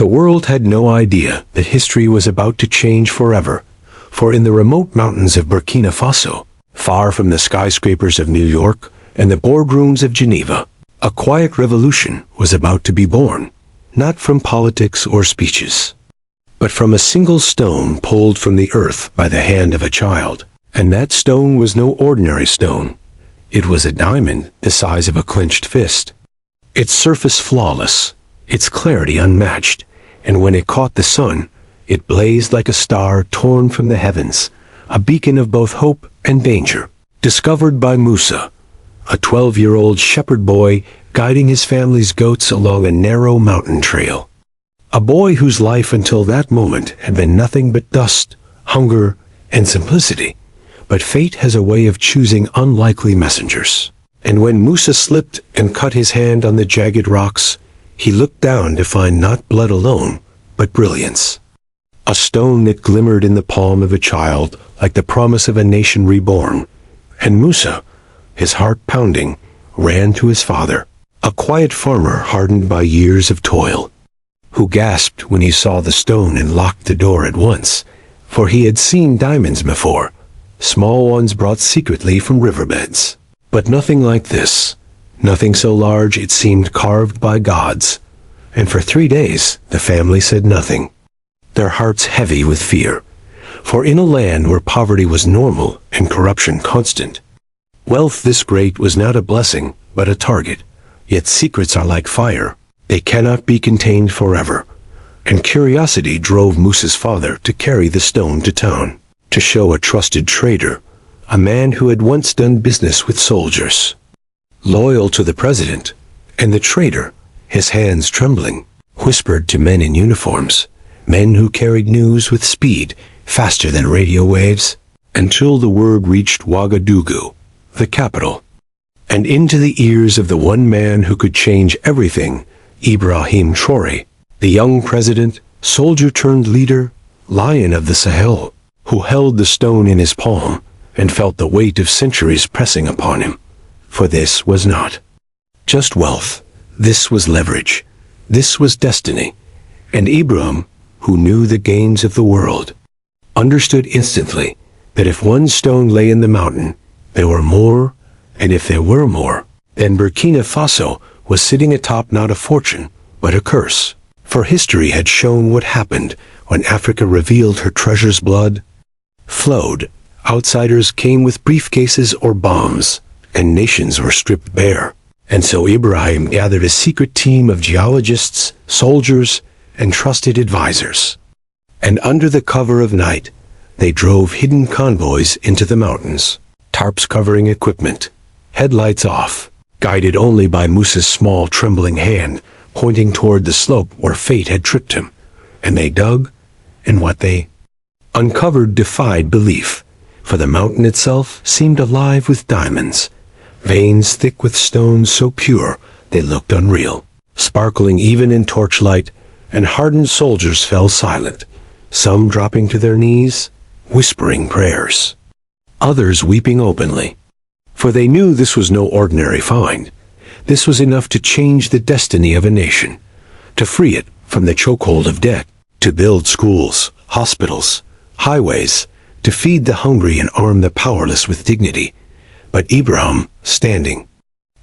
The world had no idea that history was about to change forever, for in the remote mountains of Burkina Faso, far from the skyscrapers of New York and the boardrooms of Geneva, a quiet revolution was about to be born, not from politics or speeches, but from a single stone pulled from the earth by the hand of a child. And that stone was no ordinary stone. It was a diamond the size of a clenched fist. Its surface flawless, its clarity unmatched, and when it caught the sun, it blazed like a star torn from the heavens, a beacon of both hope and danger. Discovered by Musa, a 12-year-old shepherd boy guiding his family's goats along a narrow mountain trail. A boy whose life until that moment had been nothing but dust, hunger, and simplicity. But fate has a way of choosing unlikely messengers. And when Musa slipped and cut his hand on the jagged rocks, he looked down to find not blood alone, but brilliance. A stone that glimmered in the palm of a child like the promise of a nation reborn. And Musa, his heart pounding, ran to his father, a quiet farmer hardened by years of toil, who gasped when he saw the stone and locked the door at once, for he had seen diamonds before, small ones brought secretly from riverbeds. But nothing like this, nothing so large it seemed carved by gods. And for 3 days the family said nothing, their hearts heavy with fear. For in a land where poverty was normal and corruption constant, wealth this great was not a blessing, but a target. Yet secrets are like fire, they cannot be contained forever. And curiosity drove Musa's father to carry the stone to town, to show a trusted trader, a man who had once done business with soldiers, loyal to the president. And the trader, his hands trembling, whispered to men in uniforms, men who carried news with speed, faster than radio waves, until the word reached Ouagadougou, the capital, and into the ears of the one man who could change everything, Ibrahim Traoré, the young president, soldier-turned-leader, lion of the Sahel, who held the stone in his palm and felt the weight of centuries pressing upon him. For this was not just wealth, this was leverage, this was destiny. And Ibrahim, who knew the gains of the world, understood instantly that if one stone lay in the mountain, there were more, and if there were more, then Burkina Faso was sitting atop not a fortune, but a curse. For history had shown what happened when Africa revealed her treasure's blood flowed. Outsiders came with briefcases or bombs, and nations were stripped bare. And so Ibrahim gathered a secret team of geologists, soldiers, and trusted advisors. And under the cover of night, they drove hidden convoys into the mountains, tarps covering equipment, headlights off, guided only by Musa's small trembling hand, pointing toward the slope where fate had tripped him. And they dug, and what they uncovered defied belief, for the mountain itself seemed alive with diamonds, veins thick with stones so pure they looked unreal, sparkling even in torchlight. And hardened soldiers fell silent, some dropping to their knees, whispering prayers, others weeping openly. For they knew this was no ordinary find. This was enough to change the destiny of a nation, to free it from the chokehold of debt, to build schools, hospitals, highways, to feed the hungry and arm the powerless with dignity. But Ibrahim, standing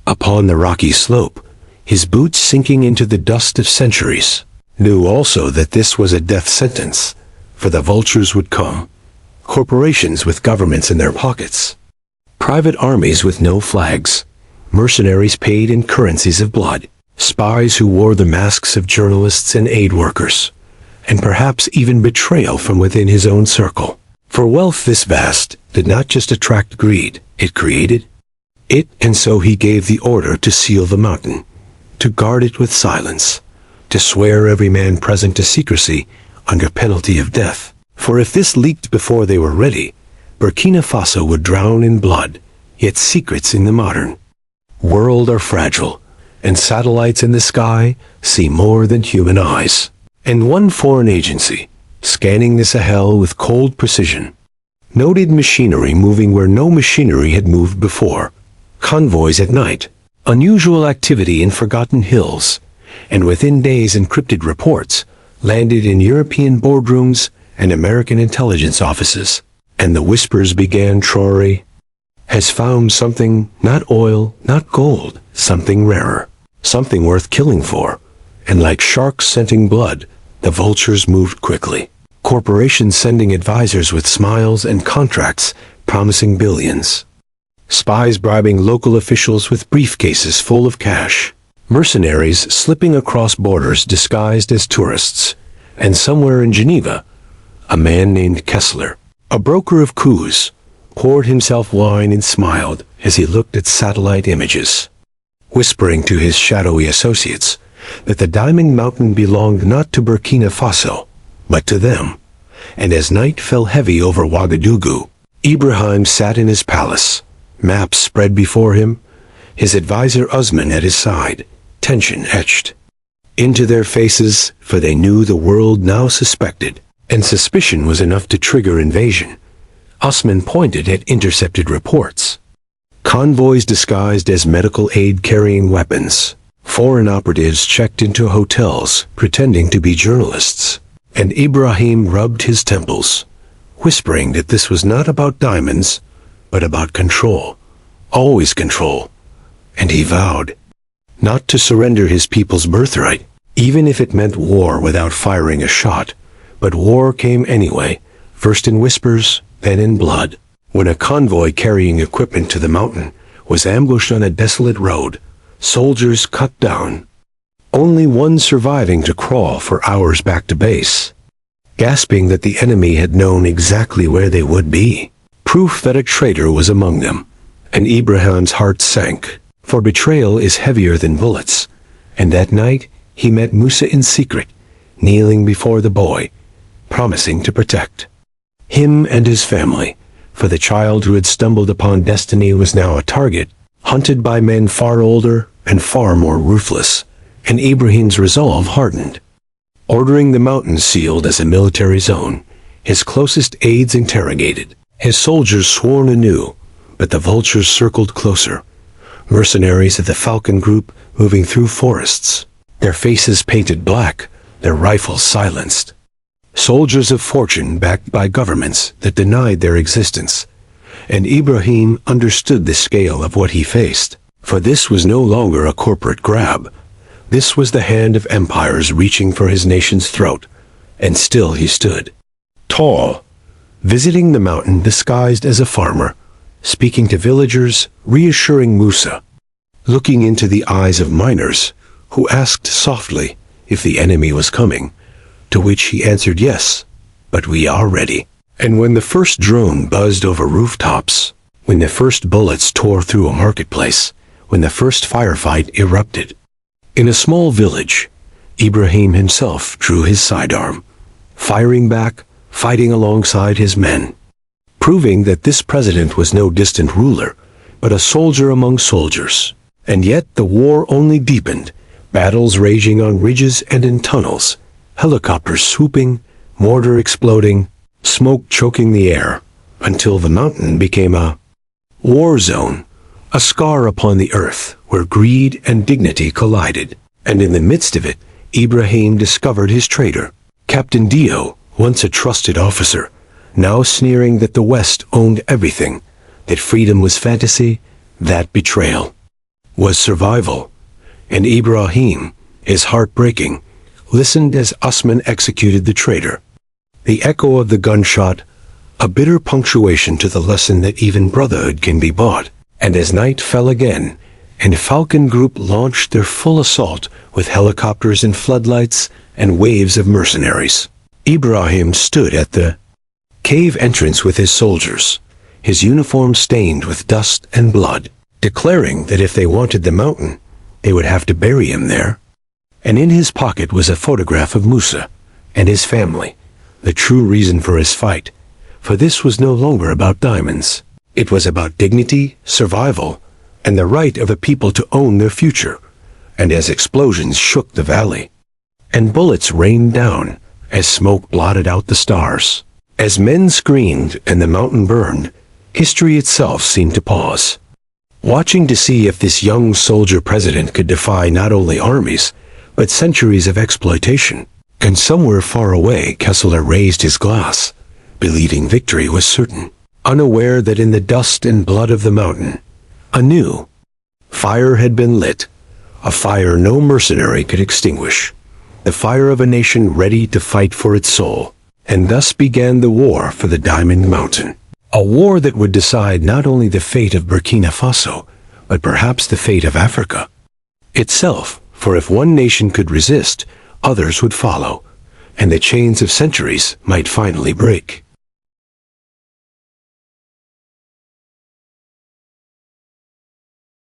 upon the rocky slope, his boots sinking into the dust of centuries, knew also that this was a death sentence, for the vultures would come, corporations with governments in their pockets, private armies with no flags, mercenaries paid in currencies of blood, spies who wore the masks of journalists and aid workers, and perhaps even betrayal from within his own circle. For wealth this vast did not just attract greed, it created it. And so he gave the order to seal the mountain, to guard it with silence, to swear every man present to secrecy under penalty of death. For if this leaked before they were ready, Burkina Faso would drown in blood. Yet secrets in the modern world are fragile, and satellites in the sky see more than human eyes. And one foreign agency, scanning the Sahel with cold precision, noted machinery moving where no machinery had moved before, convoys at night, unusual activity in forgotten hills, and within days encrypted reports landed in European boardrooms and American intelligence offices, and the whispers began. Traore has found something, not oil, not gold, something rarer, something worth killing for. And like sharks scenting blood, the vultures moved quickly. Corporations sending advisors with smiles and contracts promising billions. Spies bribing local officials with briefcases full of cash. Mercenaries slipping across borders disguised as tourists. And somewhere in Geneva, a man named Kessler, a broker of coups, poured himself wine and smiled as he looked at satellite images, whispering to his shadowy associates that the Diamond Mountain belonged not to Burkina Faso, but to them. And as night fell heavy over Ouagadougou, Ibrahim sat in his palace, maps spread before him, his advisor Usman at his side, tension etched into their faces, for they knew the world now suspected, and suspicion was enough to trigger invasion. Usman pointed at intercepted reports. Convoys disguised as medical aid carrying weapons. Foreign operatives checked into hotels, pretending to be journalists. And Ibrahim rubbed his temples, whispering that this was not about diamonds, but about control. Always control. And he vowed not to surrender his people's birthright, even if it meant war without firing a shot. But war came anyway, first in whispers, then in blood. When a convoy carrying equipment to the mountain was ambushed on a desolate road, soldiers cut down, only one surviving to crawl for hours back to base, gasping that the enemy had known exactly where they would be. Proof that a traitor was among them. And Ibrahim's heart sank, for betrayal is heavier than bullets. And that night he met Musa in secret, kneeling before the boy, promising to protect him and his family, for the child who had stumbled upon destiny was now a target, hunted by men far older and far more ruthless. And Ibrahim's resolve hardened. Ordering the mountains sealed as a military zone, his closest aides interrogated, his soldiers sworn anew, but the vultures circled closer. Mercenaries of the Falcon Group moving through forests, their faces painted black, their rifles silenced. Soldiers of fortune backed by governments that denied their existence. And Ibrahim understood the scale of what he faced, for this was no longer a corporate grab. This was the hand of empires reaching for his nation's throat, and still he stood, tall, visiting the mountain disguised as a farmer, speaking to villagers, reassuring Musa, looking into the eyes of miners, who asked softly if the enemy was coming, to which he answered yes, but we are ready. And when the first drone buzzed over rooftops, when the first bullets tore through a marketplace, when the first firefight erupted, in a small village, Ibrahim himself drew his sidearm, firing back, fighting alongside his men, proving that this president was no distant ruler, but a soldier among soldiers. And yet the war only deepened, battles raging on ridges and in tunnels, helicopters swooping, mortar exploding, smoke choking the air, until the mountain became a war zone, a scar upon the earth where greed and dignity collided. And in the midst of it, Ibrahim discovered his traitor, Captain Dio, once a trusted officer, now sneering that the West owned everything, that freedom was fantasy, that betrayal was survival. And Ibrahim, his heart breaking, listened as Usman executed the traitor. The echo of the gunshot, a bitter punctuation to the lesson that even brotherhood can be bought. And as night fell again, and Falcon Group launched their full assault with helicopters and floodlights and waves of mercenaries, Ibrahim stood at the cave entrance with his soldiers, his uniform stained with dust and blood, declaring that if they wanted the mountain, they would have to bury him there. And in his pocket was a photograph of Musa and his family, the true reason for his fight. For this was no longer about diamonds. It was about dignity, survival, and the right of a people to own their future. And as explosions shook the valley, and bullets rained down, as smoke blotted out the stars, as men screamed and the mountain burned, history itself seemed to pause, watching to see if this young soldier president could defy not only armies, but centuries of exploitation. And somewhere far away, Kessler raised his glass, believing victory was certain, unaware that in the dust and blood of the mountain, a new fire had been lit, a fire no mercenary could extinguish, the fire of a nation ready to fight for its soul. And thus began the war for the Diamond Mountain. A war that would decide not only the fate of Burkina Faso, but perhaps the fate of Africa itself, for if one nation could resist, others would follow, and the chains of centuries might finally break.